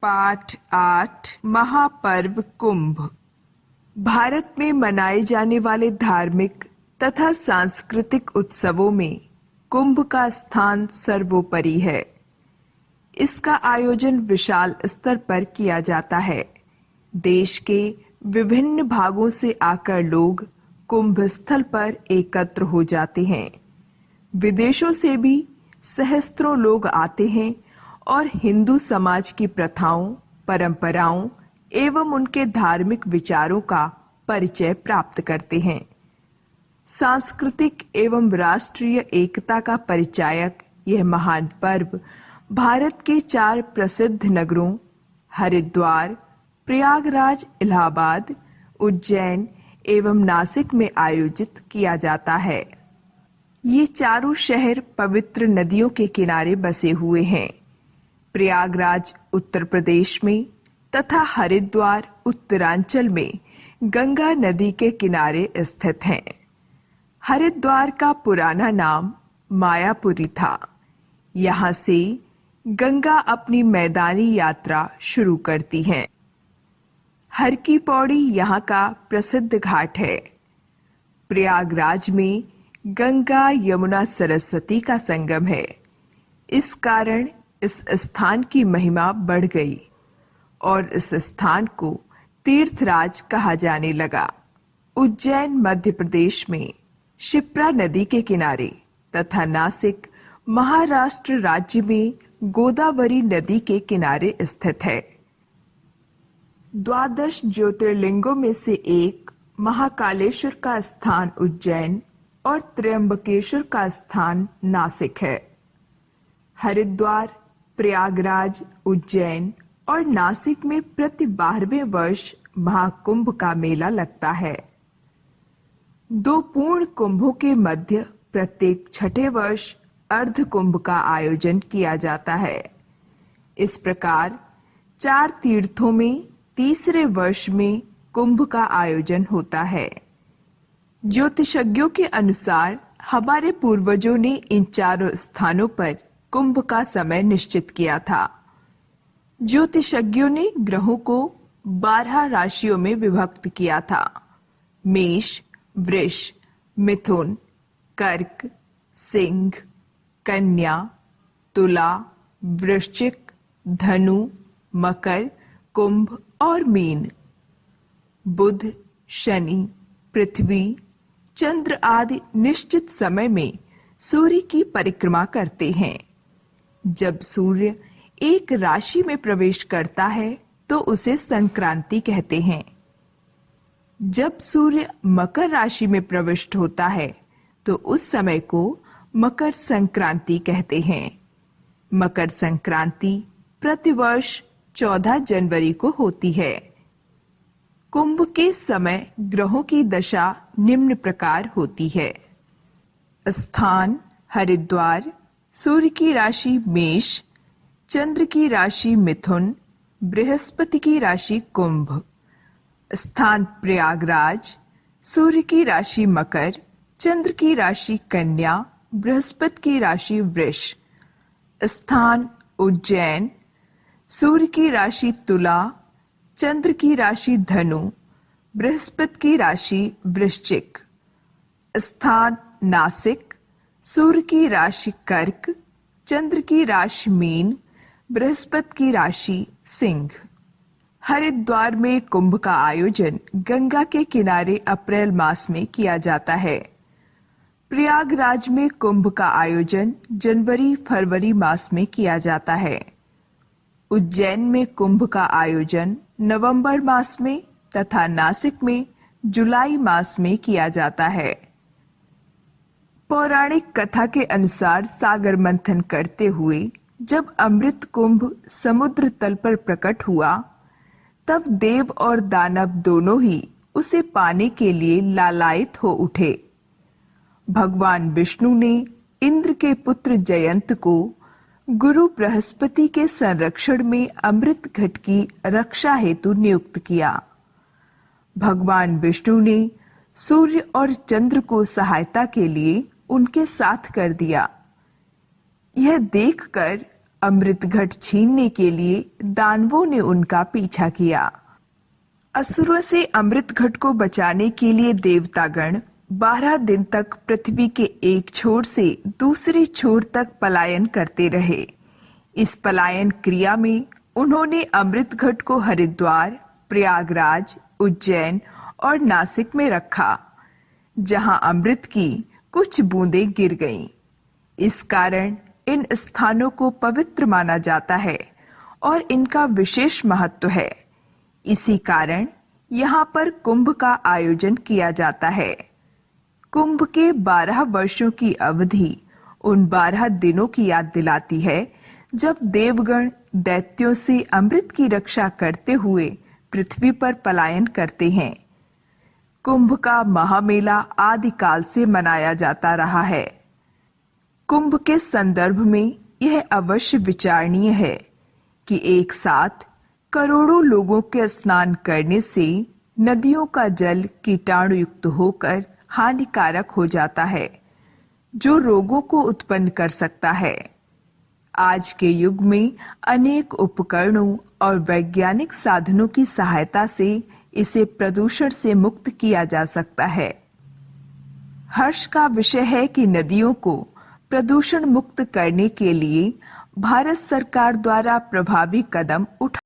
पाठ 8 महापर्व कुंभ। भारत में मनाए जाने वाले धार्मिक तथा सांस्कृतिक उत्सवों में कुंभ का स्थान सर्वोपरि है। इसका आयोजन विशाल स्तर पर किया जाता है। देश के विभिन्न भागों से आकर लोग कुंभ स्थल पर एकत्र हो जाते हैं। विदेशों से भी सहस्त्रों लोग आते हैं और हिंदू समाज की प्रथाओं, परंपराओं एवं उनके धार्मिक विचारों का परिचय प्राप्त करते हैं। सांस्कृतिक एवं राष्ट्रीय एकता का परिचायक यह महान पर्व भारत के 4 प्रसिद्ध नगरों हरिद्वार, प्रयागराज, इलाहाबाद, उज्जैन एवं नासिक में आयोजित किया जाता है। ये चारों शहर पवित्र नदियों के किनारे बसे हुए हैं। प्रयागराज उत्तर प्रदेश में तथा हरिद्वार उत्तरांचल में गंगा नदी के किनारे स्थित हैं। हरिद्वार का पुराना नाम मायापुरी था। यहाँ से गंगा अपनी मैदानी यात्रा शुरू करती है। हर की पौड़ी यहाँ का प्रसिद्ध घाट है। प्रयागराज में गंगा यमुना सरस्वती का संगम है। इस कारण इस स्थान की महिमा बढ़ गई और इस स्थान को तीर्थराज कहा जाने लगा। उज्जैन मध्य प्रदेश में शिप्रा नदी के किनारे तथा नासिक महाराष्ट्र राज्य में गोदावरी नदी के किनारे स्थित है। 12 ज्योतिर्लिंगों में से एक महाकालेश्वर का स्थान उज्जैन और त्र्यंबकेश्वर का स्थान नासिक है। हरिद्वार, प्रयागराज, उज्जैन और नासिक में प्रति 12वें वर्ष महाकुंभ का मेला लगता है। 2 पूर्ण कुंभों के मध्य प्रत्येक छठे वर्ष अर्ध कुंभ का आयोजन किया जाता है। इस प्रकार 4 तीर्थों में तीसरे वर्ष में कुंभ का आयोजन होता है। ज्योतिषज्ञों के अनुसार हमारे पूर्वजों ने इन 4 स्थानों पर कुंभ का समय निश्चित किया था। ज्योतिषज्ञों ने ग्रहों को 12 राशियों में विभक्त किया था। मेष, वृष, मिथुन, कर्क, सिंह, कन्या, तुला, वृश्चिक, धनु, मकर, कुंभ और मीन। बुध, शनि, पृथ्वी, चंद्र आदि निश्चित समय में सूर्य की परिक्रमा करते हैं। जब सूर्य एक राशि में प्रवेश करता है तो उसे संक्रांति कहते हैं। जब सूर्य मकर राशि में प्रविष्ट होता है तो उस समय को मकर संक्रांति कहते हैं। मकर संक्रांति प्रतिवर्ष 14 जनवरी को होती है। कुंभ के समय ग्रहों की दशा निम्न प्रकार होती है। स्थान हरिद्वार, सूर्य की राशि मेष, चंद्र की राशि मिथुन, बृहस्पति की राशि कुंभ। स्थान प्रयागराज, सूर्य की राशि मकर, चंद्र की राशि कन्या, बृहस्पति की राशि वृष। स्थान उज्जैन, सूर्य की राशि तुला, चंद्र की राशि धनु, बृहस्पति की राशि वृश्चिक। स्थान नासिक, सूर्य की राशि कर्क, चंद्र की राशि मीन, बृहस्पति की राशि सिंह। हरिद्वार में कुंभ का आयोजन गंगा के किनारे अप्रैल मास में किया जाता है। प्रयागराज में कुंभ का आयोजन जनवरी-फरवरी मास में किया जाता है। उज्जैन में कुंभ का आयोजन नवंबर मास में तथा नासिक में जुलाई मास में किया जाता है। पौराणिक कथा के अनुसार सागर मंथन करते हुए जब अमृत कुंभ समुद्र तल पर प्रकट हुआ तब देव और दानव दोनों ही उसे पाने के लिए लालायित हो उठे। भगवान विष्णु ने इंद्र के पुत्र जयंत को गुरु बृहस्पति के संरक्षण में अमृत घट की रक्षा हेतु नियुक्त किया। भगवान विष्णु ने सूर्य और चंद्र को सहायता के लिए उनके साथ कर दिया। यह देखकर अमृत घट छीनने के लिए दानवों ने उनका पीछा किया। असुरों से अमृत घट को बचाने के लिए देवतागण 12 दिन तक पृथ्वी के एक छोर से दूसरी छोर तक पलायन करते रहे। इस पलायन क्रिया में उन्होंने अमृत घट को हरिद्वार, प्रयागराज, उज्जैन और नासिक में रखा, जहां अमृत की कुछ बूंदें गिर गईं। इस कारण इन स्थानों को पवित्र माना जाता है और इनका विशेष महत्व है। इसी कारण यहाँ पर कुंभ का आयोजन किया जाता है। कुंभ के 12 वर्षों की अवधि उन 12 दिनों की याद दिलाती है जब देवगण दैत्यों से अमृत की रक्षा करते हुए पृथ्वी पर पलायन करते हैं। कुंभ का महामेला आदिकाल से मनाया जाता रहा है। कुंभ के संदर्भ में यह अवश्य विचारणीय है कि एक साथ करोड़ों लोगों के स्नान करने से नदियों का जल कीटाणुयुक्त होकर हानिकारक हो जाता है, जो रोगों को उत्पन्न कर सकता है। आज के युग में अनेक उपकरणों और वैज्ञानिक साधनों की सहायता से इसे प्रदूषण से मुक्त किया जा सकता है। हर्ष का विषय है कि नदियों को प्रदूषण मुक्त करने के लिए भारत सरकार द्वारा प्रभावी कदम उठा